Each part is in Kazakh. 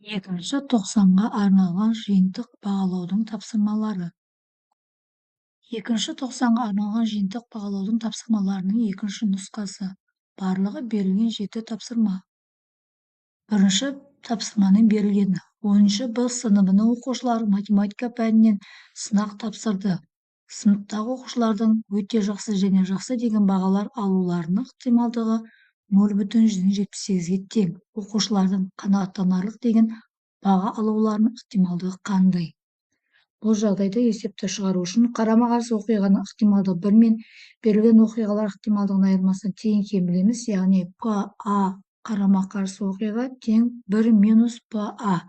Екінші тоқсанға арналған жиынтық бағалаудың тапсырмалары. Екінші тоқсанға арналған жиынтық бағалаудың тапсырмаларының екінші нұсқасы. Барлығы берілген 7 тапсырма. Бірінші тапсырманың берілгені. 10-шы Б сыныбының оқушылары математика пәнінен сынақ тапсырды. Сыныптағы оқушылардың өте жақсы және жақсы деген бағалар алуларының ықтималдығы 0,78-ге тең. Оқушылардың қанағаттанарлық деген баға алуларының ықтималдығы қандай? Бұл жағдайда есепті шығару үшін қарама-қарсы оқиғаның ықтималдығы 1 мен берілген оқиғалар ықтималдығының айырмасын тең екенін білеміз, яғни ПА қарама-қарсы оқиға тең 1 минус ПА.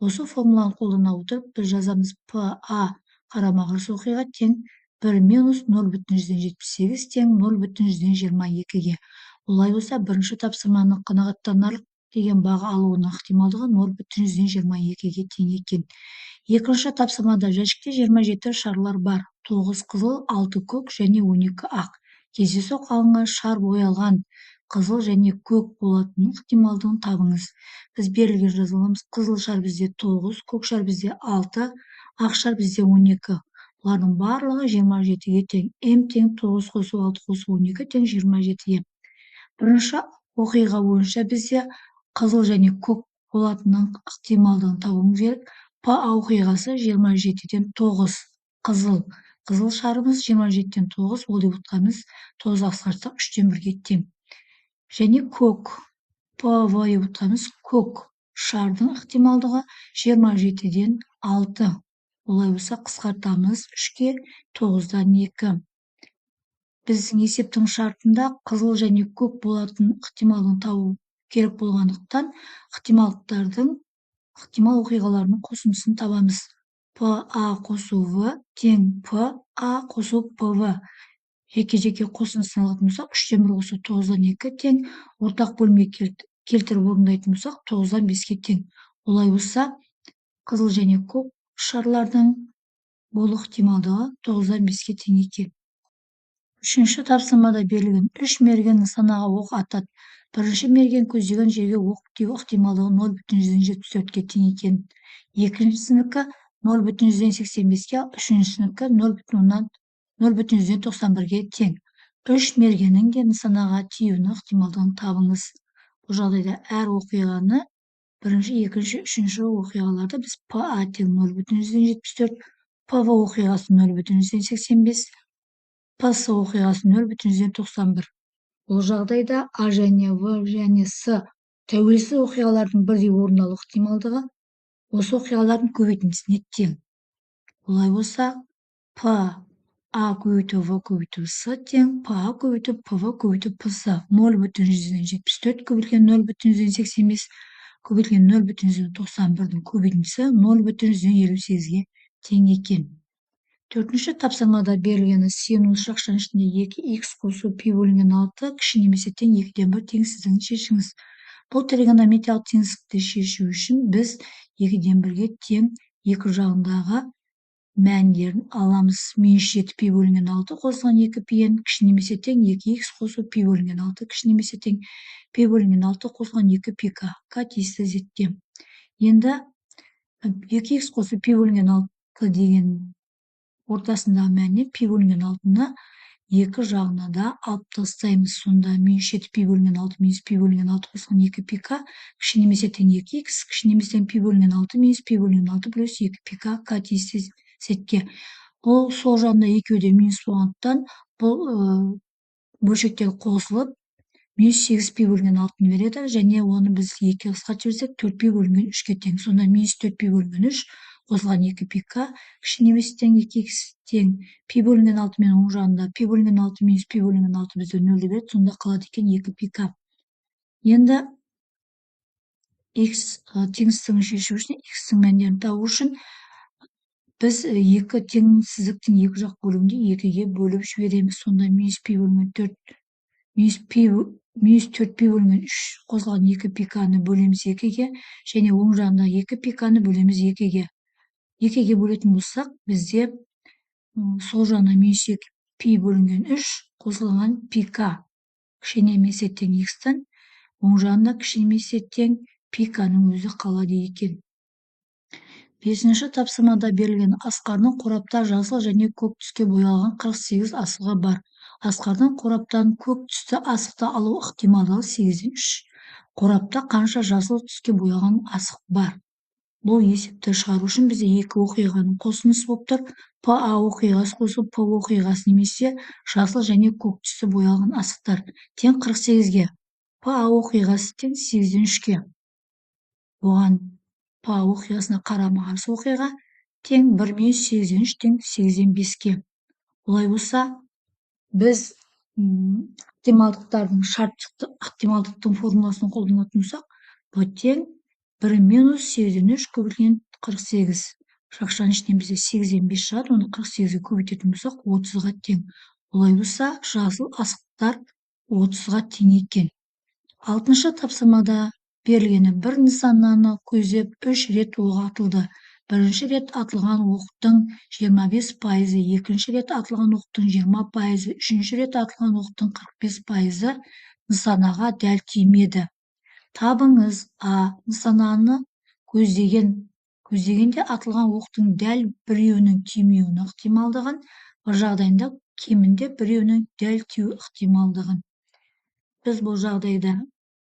Осы формуланы қолдана отырып, біз жазамыз ПА қарама-қарсы оқиға тең 1 минус 0,78 тең 0,22-ге. Олай болса, бірінші тапсырманың қанағаттанарлық деген баға алуының ықтималдығы 0,22-ге тең екен. Екінші тапсырмада жәшікте 27 шарлар бар. 9 қызыл, 6 көк және 12 ақ. Кездейсоқ алынған шар боялған қызыл және көк болатын ықтималдығын табыңыз. Біз берілген жазыламыз. Қызыл шар бізде 9, көк шар бізде 6, ақ шар бізде 12. Бұлардың барлығы 27-ге тең. М тең 9 қосу 6 қосу 12 тең 27-ге. Бірінші оқиға бойынша бізде қызыл және көк болатынның ықтималдығын табуымыз керек. ПА оқиғасы 27-ден 9 қызыл. Қызыл шарымыз 27-ден 9, ол деп отырғанымыз 9 қысқартсақ 3-тен 1-ге тең. Және көк. ПВ деп отырғанымыз көк шардың ықтималдығы 27-ден 6. Олай болса қысқартамыз 3-ке 9-дан 2. Біздің есептің шартында қызыл және көк болатын ықтималдығын табу керек болғандықтан, ықтимал оқиғалардың қосындысын табамыз. ПА қосу В тең ПА қосу ПВ. Жеке-жеке қосындысын алатын болсақ, 3-тен 1 қосу 9-дан 2 тең, ортақ бөлмеге келтіріп орындайтын болсақ, 9-дан 5-ке тең. Олай болса, қызыл және көк шарлардың болу ықтималдығы 9-дан 5-ке тең екен. Үшінші тапсырмада берілген 3 мерген нысанаға оқ атады. Бірінші мерген көздеген жерге оқ тию ықтималдығы 0,74-ге тең екен. Екіншісінікі 0,85-ге, үшіншісінікі 0,91-ге тең. 3 мергеннің де нысанаға тиюінің ықтималдығын табыңыз. Бұл жағдайда әр оқиғаны бірінші, екінші, үшінші оқиғаларда біз ПА тең 0,74, ПВ оқиғасы 0,85, ПС оқиғасы 0,91. Бұл жағдайда А және В және С тәуелсіз оқиғалардың бірдей орын алу ықтималдығы осы оқиғалардың көбейтіндісіне тең. Олай болса, ПА көбейту В көбейту С тең ПА көбейту ПВ көбейту ПС. 0,74 көбейтілген 0,85 көбейтілген 0,91-дің көбейтіндісі 0,58-ге тең екен. Төртінші тапсырмада берілгені сенімді шақшаның ішінде 2х қосу пи бөлінген 6 кіші немесе тең 2-ден 1 теңсіздігін шешіңіз. Бұл тригонометриялық теңсіздікті шешу үшін біз 2-ден 1-ге тең екі жағындағы мәндерін аламыз. -7 пи бөлінген 6 қосылған 2 пиен кіші немесе тең 2х қосу пи бөлінген 6 кіші немесе тең пи бөлінген 6 қосылған 2 пи к. Тиісті зерттеу. Енді 2х қосу пи бөлінген 6 деген ортасындағы мәннен пи бөлінген 6-ны екі жағына да алып тастаймыз. Сонда -7 пи бөлінген 6 минус пи бөлінген 6 қосылған 2 пи к кіші немесе тең 2х, кіші немесе тең пи бөлінген 6 минус пи бөлінген 6 плюс 2 пи к тиісті сетке. Бұл сол жағында екеуі де минус болғандықтан бұл бөлшектер қосылып -8 пи бөлінген 6-ны береді және оны біз 2-ге қысқартып жіберсек 4 пи бөлінген 3-ге тең. Сонда -4 пи бөлінген 3 қосылған 2 пи к кіші немесе тең 2х тең пи бөлінген 6 мен оң жағында пи бөлінген 6 минус пи бөлінген 6 бізде 0-ді береді. Сонда қалады екен 2 пи к. Енді х теңсіздігін шешу үшін х-тің мәндерін табу үшін біз екі теңсіздіктің екі жақ бөлігінде 2-ге бөліп жібереміз. Сонда -пи бөлінген 4 -4 пи бөлінген 3 қосылған 2 пи к-ны бөлеміз 2-ге және оң жағында 2 пи к-ны бөлеміз 2-ге. 2-ге бөлетін болсақ, бізде сол жағына -2 пи бөлінген 3 қосылған пи к кіші немесе тең х-тан, оң жағында кіші немесе тең пиканың өзі қалады екен. 5-ші тапсырмада берілген Асқардың қорапта жасыл және көк түске боялған 48 асығы бар. Асқардың қораптан көк түсті асықты алу ықтималдығы 8-ден 3. Қорапта қанша жасыл түске боялған асық бар? Бұл есепті шығару үшін бізде екі оқиғаның қосындысы болып тұр. ПА оқиғасы қосылып П оқиғасы немесе жасыл және көк түсті боялған асықтар тең 48-ге. ПА оқиғасы тең 8-ден 3-ке. Оған ПА оқиғасына қарама-қарсы оқиға тең 1-8-ден 3 тең 8-ден 5-ке. Олай болса, біз ықтималдықтың формуласын қолданатын болсақ, бұл тең 1-8-ден 3 көбейтілген 48. Шақшаның ішінен бізде 8-ден 5 шығады, оны 48-ге көбейтетін болсақ, 30-ға тең. Олай болса, жасыл асықтар 30-ға тең екен. 6-шы тапсырмада берілгені бір нысананы көздеп 3 рет оқ атылды. Бірінші рет атылған оқтың 25%, екінші рет атылған оқтың 20%, үшінші рет атылған оқтың 45% нысанаға дәл тимеді. Табыңыз А. Нысананы көздегенде атылған оқтың дәл біреуінің тимеуінің ықтималдығын, бұл жағдайда кемінде біреуінің дәл тию ықтималдығын. Біз бұл жағдайда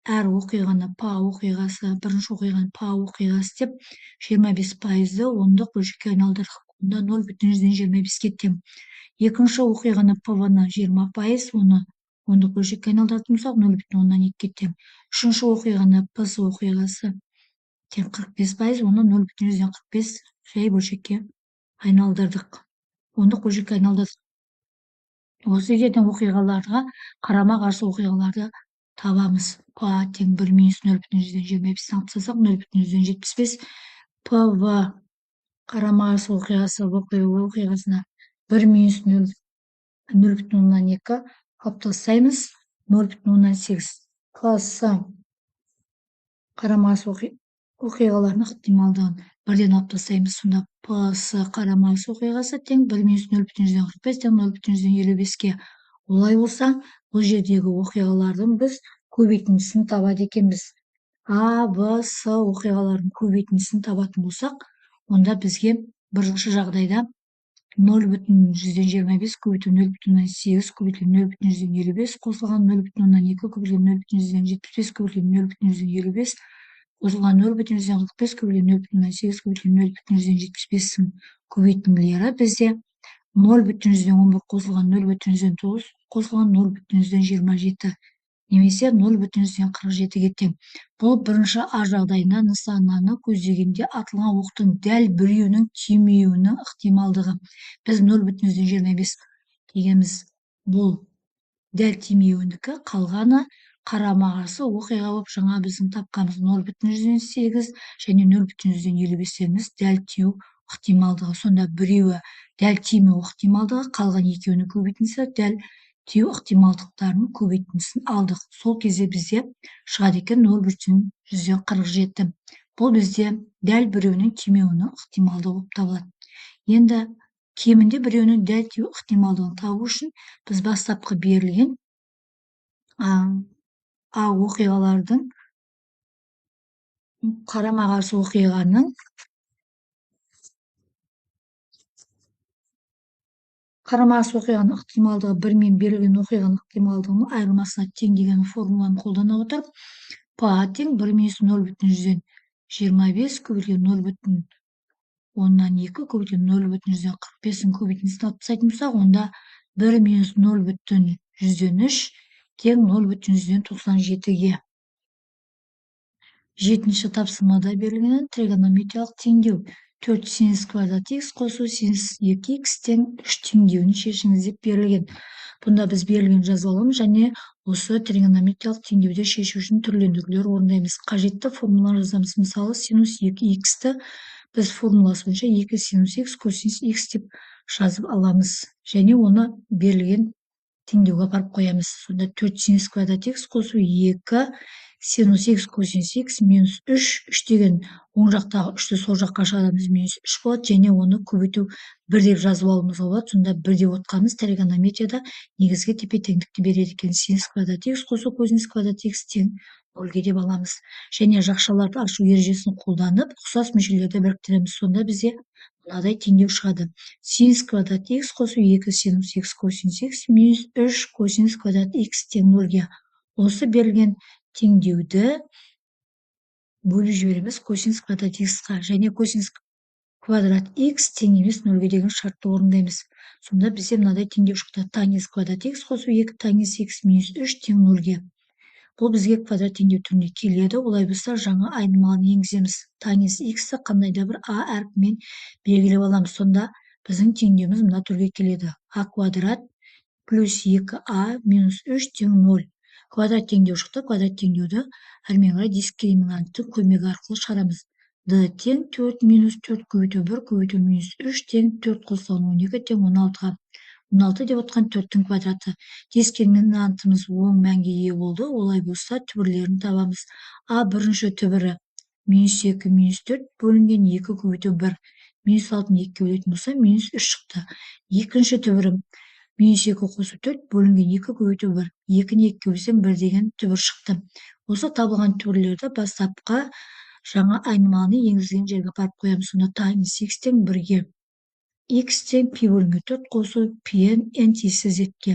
әр оқиғаны ПА оқиғасы, бірінші оқиғаны ПА оқиғасы деп 25%-ді ондық бөлшекке айналдырдық. Онда 0,25-ке тең. Екінші оқиғаны ПВ-ны 20%, оны ондық бөлшекке айналдыратын болсақ, 0,2-ке тең. Үшінші оқиғаны ПС оқиғасы тең 45%, оны 0,45 жай бөлшекке айналдырдық. Ондық бөлшекке айналдырдық. Осы жерден оқиғаларға қарама-қарсы оқиғаларды табамыз. ПА тең 1-0,25-ті алып тастасақ, 0,75. ПВ қарама-қарсы оқиғасы оқиғасына 1-0,2 алып тастаймыз, 0,8. ПС қарама-қарсы оқиғалардың ықтималдығын 1-ден алып тастаймыз. Сонда ПС қарама-қарсы оқиғасы тең 1-0,45 тең 0,55-ке. Олай болса, бұл жердегі оқиғалардың біз көбейтіндісін табады екенбіз. А, Б, С оқиғалардың көбейтіндісін табатын болсақ, онда бізге бірінші жағдайда 0,25 көбейтілген 0,8 көбейтілген 0,55 қосылған 0,2 көбейтілген 0,75 көбейтілген 0,55 қосылған 0,45 көбейтілген 0,8 көбейтілген 0,75-ің көбейтінділері бізде 0,11 қосылған 0,9 қосылған 0,27 немесе 0,47-ге тең. Бұл бірінші А жағдайында нысананы көздегенде атылған оқтың дәл біреуінің тимеуінің ықтималдығы. Біз 0,25 дегеніміз бұл дәл тимеуінікі, қалғаны қарама-қарсы оқиға болып жаңа біздің тапқанымыз 0,8 және 0,55-теріміз дәл тию ықтималдығы. Сонда біреуі дәл тимеу ықтималдығы, қалған екеуінің көбейтіндісі дәл тию ықтималдықтарының көбейтіндісін алдық. Сол кезде бізде шығады екен 0,47. Бұл бізде дәл біреуінің тимеуінің ықтималдығы болып табылады. Енді кемінде біреуінің дәл тию ықтималдығын табу үшін біз бастапқы берілген А оқиғалардың қарама-қарсы оқиғаның қарама-қарсы оқиғаның ықтималдығы 1 мен берілген оқиғаның ықтималдығының айырмасына тең деген формуланы қолдана отырып, ПА тең 1-0,25 көбейтілген 0,2 көбейтілген 0,45-ің көбейтіндісін алып тастайтын болсақ, онда 1-0,3 тең 0,97-ге. 7-ші тапсырмада берілген тригонометриялық теңдеу 4 синус квадрат х қосу синус 2х тең 3 теңдеуін шешіңіз деп берілген. Бұнда біз берілген жазып аламыз және осы тригонометриялық теңдеуді шешу үшін түрлендірулер орындаймыз. Қажетті формула жазамыз. Мысалы, синус 2х-ті біз формуласы бойынша 2 синус х косинус х деп жазып аламыз. Және оны берілген теңдеуге апарып қоямыз. Сонда 4 синус квадрат х қосу 2 синус х косинус х минус 3 деген оң жақтағы 3-ті сол жаққа шығарамыз, минус 3 болады, және оны көбейту 1 деп жазып алуымызға болады. Сонда 1 деп отқанымыз тригонометрияда негізгі тепе-теңдікті береді екен. Синус квадрат х қосу косинус квадрат х тең нөлге деп аламыз. Және жақшаларды ашу ережесін қолданып, ұқсас мөлшерлерді біріктіреміз. Сонда бізде мынадай теңдеу шығады. Синус квадрат х қосу 2 синус х косинус х минус 3 косинус квадрат х тең нөлге. Осы берілген теңдеуді бөліп жібереміз косинус квадрат х-қа, және косинус квадрат х тең емес нөлге деген шартты орындаймыз. Сонда бізде мынадай теңдеу шықты. Таңес квадрат х қосу 2 таңес х минус 3 тең нөлге. Бұл бізге квадрат теңдеу түріне келеді. Олай болса жаңа айнымалыны енгіземіз. Таңес х-ті қандай да бір а әрпімен белгілеп аламыз. Сонда біздің теңдеуіміз мына түрге келеді. А квадрат плюс 2а минус 3 тең 0. Квадрат теңдеу шықты. Квадрат теңдеуді әрмен қарай дискриминанттың көмегі арқылы шығарамыз. D тең 4 минус 4 көбейту 1 көбейту минус 3 тең 4 қосылған 12 тең 16-ға. 16 деп отқан 4-тің квадраты. Дискриминантымыз оң мәнге ие болды. Олай болса түбірлерін табамыз. А бірінші түбірі минус 2 минус 4 бөлінген 2 көбейту 1. Минус 6-ны 2-ге бөлетін болса минус 3 шықты. Екінші түбірі минус 2 қосу 4 бөлінген 2 көбейту 1. 2-ні 2-ге бөлсем 1 деген түбір шықты. Осы табылған түбірлерді бастапқы жаңа айнымалыны енгізген жерге апарып қоямыз. Сонда таңес х тең 1-ге. Х тең пи бөлінген 4 қосу пи-н n тиісті z-ге.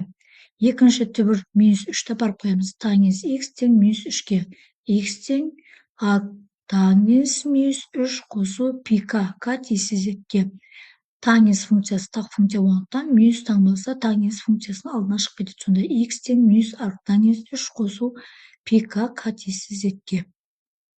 Екінші түбір минус 3-ті апарып қоямыз. Таңес х тең минус 3-ге. Х тең а таңес минус 3 қосу пи-к, к тиісті z-ге. Таңес функциясы тақ функция болғандықтан минус таң болса таңес функциясының алдына шығып кетеді. Сонда х тең минус арг таңес 3 қосу пи-к, к тиісті z-ге.